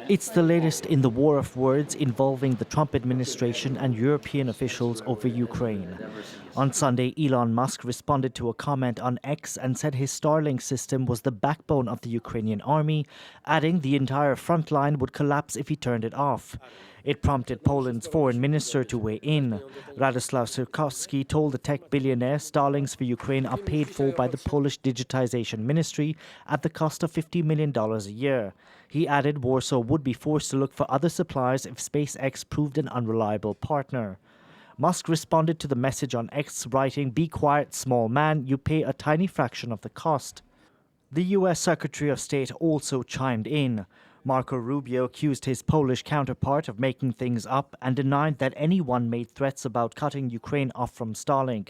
It's the latest in the war of words involving the Trump administration and European officials over Ukraine. On Sunday, Elon Musk responded to a comment on X and said his Starlink system was the backbone of the Ukrainian army, adding the entire front line would collapse if he turned it off. It prompted Poland's foreign minister to weigh in. Radoslaw Sikorski told the tech billionaire Starlinks for Ukraine are paid for by the Polish digitization ministry at the cost of $50 million a year. He added Warsaw would be forced to look for other suppliers if SpaceX proved an unreliable partner. Musk responded to the message on X, writing, "Be quiet, small man, you pay a tiny fraction of the cost." The U.S. Secretary of State also chimed in. Marco Rubio accused his Polish counterpart of making things up and denied that anyone made threats about cutting Ukraine off from Starlink.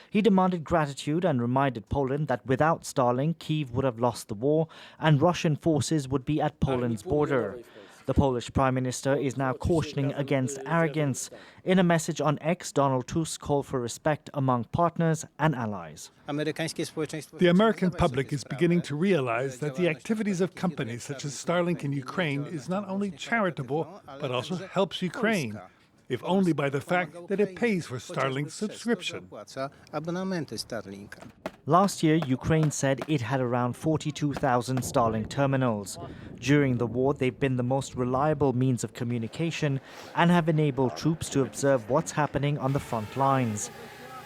He demanded gratitude and reminded Poland that without Starlink, Kyiv would have lost the war and Russian forces would be at Poland's border. The Polish Prime Minister is now cautioning against arrogance. In a message on X, Donald Tusk called for respect among partners and allies. The American public is beginning to realize that the activities of companies such as Starlink in Ukraine is not only charitable, but also helps Ukraine, if only by the fact that it pays for Starlink's subscription. Last year, Ukraine said it had around 42,000 Starlink terminals. During the war, they've been the most reliable means of communication and have enabled troops to observe what's happening on the front lines.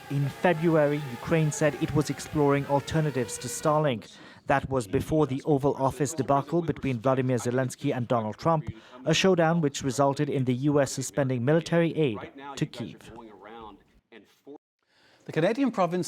In February, Ukraine said it was exploring alternatives to Starlink. That was before the Oval Office debacle between Vladimir Zelensky and Donald Trump, a showdown which resulted in the U.S. suspending military aid to Kyiv. The Canadian province